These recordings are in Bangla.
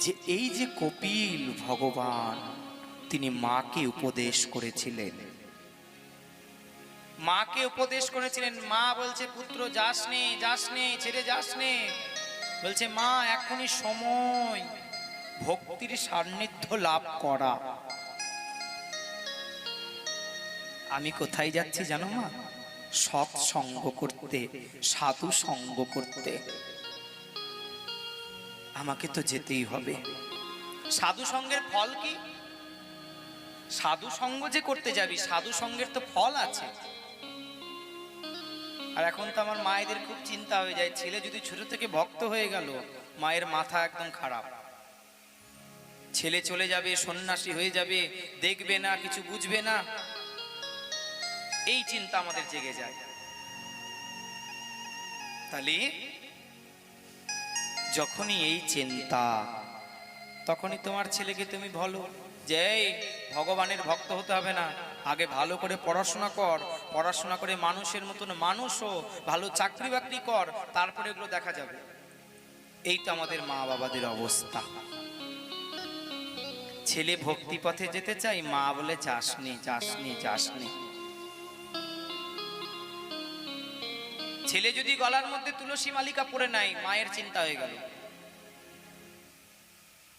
যে এই যে কপিল ভগবান তিনি মাকে উপদেশ করেছিলেন, মাকে উপদেশ করেছিলেন। মা বলছে পুত্র যাস নে ছেড়ে যাস নে। বলছে মা এখনই সময় ভক্তির সান্নিধ্য লাভ করা। আমি কোথায় যাচ্ছি জানো মা? সৎসঙ্গ করতে, সাধু সঙ্গ করতে। আমাকে তো যেতেই হবে। সাধু সঙ্গের ফল কি? সাধু সঙ্গ যে করতে যাবি, সাধু সঙ্গের তো ফল আছে। আর এখন তো আমার মায়েদের খুব চিন্তা হয়ে যায়, ছেলে যদি ছোট থেকে ভক্ত হয়ে গেল, মায়ের মাথা একদম খারাপ। ছেলে চলে যাবে, সন্ন্যাসী হয়ে যাবে, দেখবে না, কিছু বুঝবে না, এই চিন্তা আমাদের জেগে যায়। তাহলে যখনই এই চিন্তা, তখনই তোমার ছেলেকে তুমি বলো যে ভগবানের ভক্ত হতে হবে না, আগে ভালো করে পড়াশোনা কর, পড়াশোনা করে মানুষের মতন মানুষ হো, ভালো চাকরি বাকরি কর, তারপরে এগুলো দেখা যাবে। এই তো আমাদের মা বাবাদের অবস্থা। ছেলে ভক্তি পথে যেতে চাই, মা বলে যাসনি যাসনি যাসনি। ছেলে যদি গলার মধ্যে তুলসী মালিকা পরে নাই, মায়ের চিন্তা হয়ে গেল।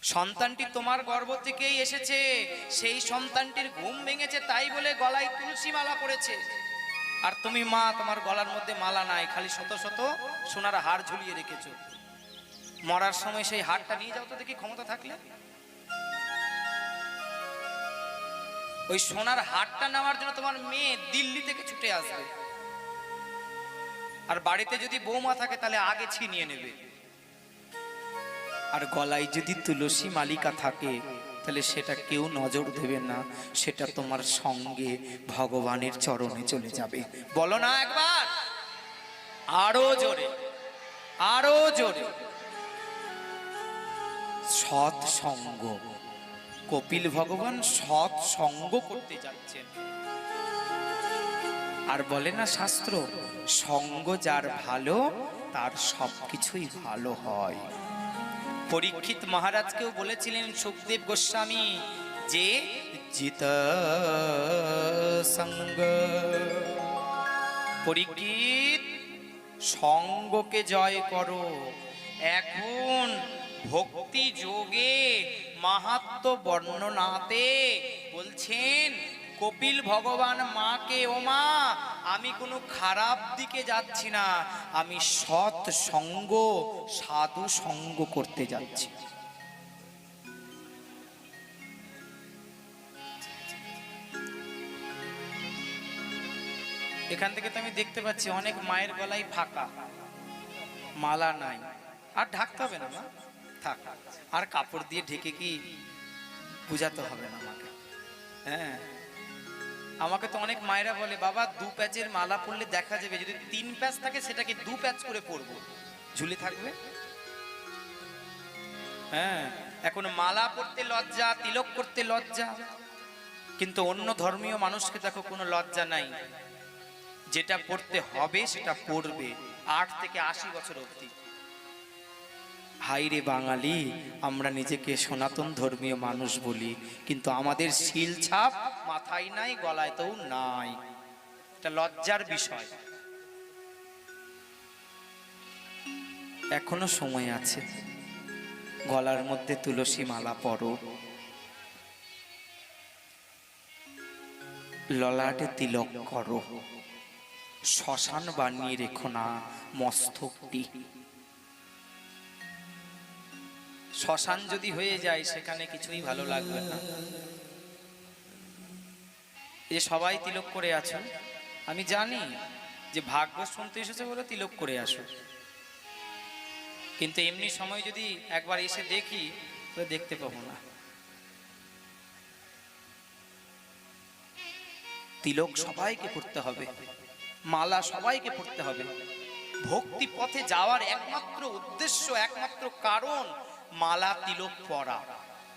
সন্তানটি তোমার গর্ভ থেকেই এসেছে, সেই সন্তানটির ঘুম ভেঙেছে তাই বলে গলায় তুলসী মালা পড়েছে, আর তুমি মা তোমার গলার মধ্যে মালা নাই, খালি শত শত সোনার হার ঝুলিয়ে রেখেছো। মরার সময় সেই হারটা নিয়ে যাও তো দেখি, ক্ষমতা থাকলে। ওই সোনার হারটা নেওয়ার জন্য তোমার মেয়ে দিল্লি থেকে ছুটে আসবে, আর বাড়িতে যদি বৌমা থাকে তাহলে আগে ছিনিয়ে নেবে। আর গলায় যদি তুলসী মালিকা থাকে তাহলে সেটা কেউ নজর দেবে না, সেটা তোমার সঙ্গে ভগবানের চরণে চলে যাবে। বলো না একবার, আরো জোরে, আরো জোরে। সৎসঙ্গ, কপিল ভগবান সৎসঙ্গ করতে যাচ্ছেন। আর বলে না শাস্ত্র, সঙ্গ যার ভালো তার সবকিছুই ভালো হয়। পরীক্ষিত মহারাজকেও বলেছিলেন সুখদেব গোস্বামী যে জিত সঙ্গ, পরীক্ষিত সঙ্গকে জয় করো। এখন ভক্তি যোগে মাহাত্ম্য বর্ণনাতে বলছেন কপিল ভগবান মাকে, ও মা আমি কোনো খারাপ দিকে যাচ্ছি না, আমি সৎ সঙ্গ সাধু সঙ্গ করতে যাচ্ছি। এখান থেকে তো আমি দেখতে পাচ্ছি অনেক মায়ের গলায় ফাঁকা, মালা নাই। আর ঢাকতে হবে না মা, থাক, আর কাপড় দিয়ে ঢেকে কি বুঝাতে হবে না আমাকে। হ্যাঁ, আমাকে তো অনেক মায়েরা বলে বাবা 2 প্যাচের মালা পরলে দেখা যাবে, যদি 3 প্যাচ থাকে সেটাকে 2 প্যাচ করে পরবো, ঝুলে থাকবে। হ্যাঁ, এখন মালা পরতে লজ্জা, তিলক করতে লজ্জা, কিন্তু অন্য ধর্মীয় মানুষকে দেখো কোনো লজ্জা নাই, যেটা পড়তে হবে সেটা পড়বে 8 থেকে 80 বছর অবধি। হাইরে বাঙালি, আমরা নিজেকে সনাতন ধর্মীয় মানুষ বলি, কিন্তু আমাদের শিল ছাপ মাথায় নাই, গলায় তো নাই। এটা লজ্জার বিষয়। এখনো সময় আছে, গলার মধ্যে তুলসী মালা পরো, ললাটে তিলক করো, শ্মশান বানিয়ে রেখো না মস্তকটি। শ্মশান যদি হয়ে যায় সেখানে কিছুই ভালো লাগবে না। এই যে সবাই তিলক করে আছো, আমি জানি যে ভাগ্য শুনতে এসেছে বলে তিলক করে আসো, কিন্তু এমনি সময় যদি একবার এসে দেখি তো দেখতে পাবো না। তিলক সবাইকে করতে হবে, মালা সবাইকে পড়তে হবে। ভক্তি পথে যাওয়ার একমাত্র উদ্দেশ্য, একমাত্র কারণ মালা তিলক পরা,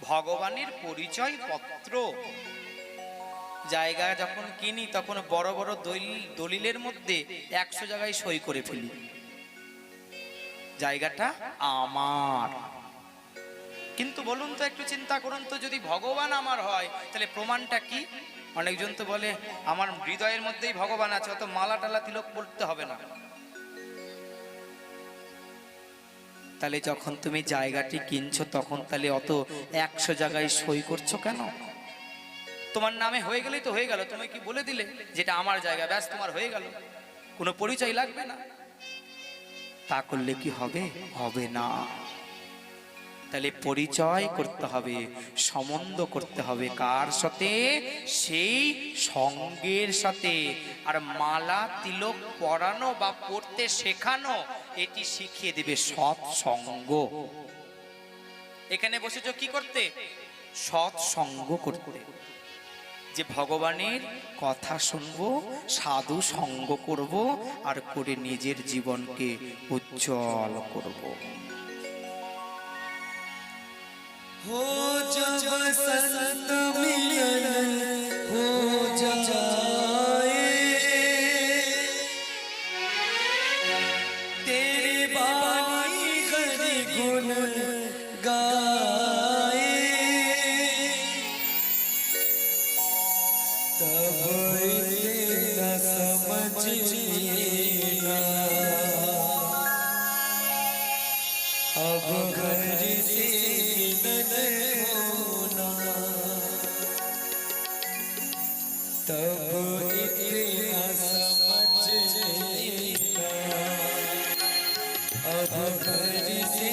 ভগবানের পরিচয় পত্র। জায়গা যখন কিনি তখন বড় বড় দলিলের মধ্যে 100 জায়গায় সই করে ফেলি, জায়গাটা আমার। কিন্তু বলুন তো, একটু চিন্তা করুন তো, যদি ভগবান আমার হয় তাহলে প্রমাণটা কি? অনেকজন তো বলে আমার হৃদয়ের মধ্যেই ভগবান আছে, অত মালা টালা তিলক পড়তে হবে না। তাহলে যখন তুমি জায়গাটি কিনছো তখন তাহলে অত 100 জায়গায় সই করছো কেন? তোমার নামে হয়ে গেলেই তো হয়ে গেল, তুমি কি বলে দিলে যেটা আমার জায়গা, ব্যাস তোমার হয়ে গেল, কোনো পরিচয় লাগবে না। তা করলে কি হবে? হবে না। তাহলে পরিচয় করতে হবে, সম্বন্ধ করতে হবে কার সাথে? সেই সঙ্গের সাথে। আর মালা তিলক পরানো বা পড়তে শেখানো এটি শিখিয়ে দেবে সৎসঙ্গ। এখানে বসেছ কি করতে? সৎসঙ্গ করতে, যে ভগবানের কথা শুনবো, সাধু সঙ্গ করব, আর করে নিজের জীবনকে উজ্জ্বল করব। हो जब संत मिलन हो जाए, तेरी बानी हरि गुण गाए, तब इतना समझना अब घर से होना, तब इतना समझना अब घर से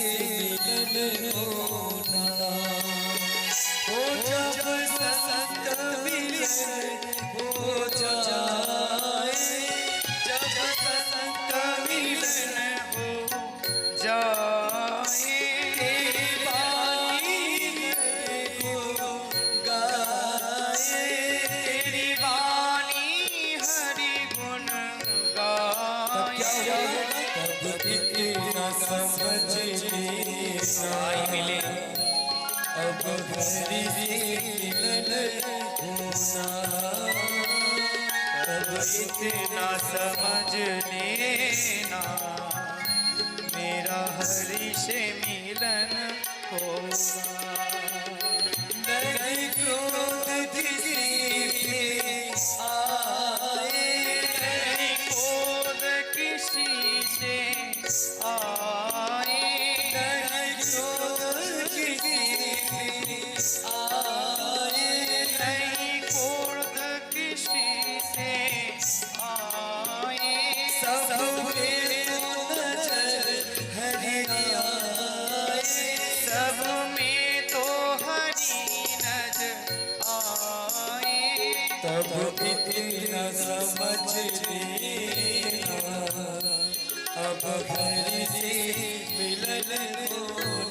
मिलन होना। हो जब संत मिलन हो जाए, जब संत मिलन हो जाए, तेरी वाणी हरि गुण गाए, तब इतना समझ मिले अब हरि मिलन होना, तब इतना समझ लेना मेरा हरि से मिलन होगा। नहीं क्रोध किसी पे आए, नहीं क्रोध किसी से आए, नहीं क्रोध किसी पे आए, नहीं क्रोध किसी से आए, सब मेरे नजर हरि आए, सब में तो हरि नजर आए, तब इतना समझ लेना अब हरि से मिलन होना।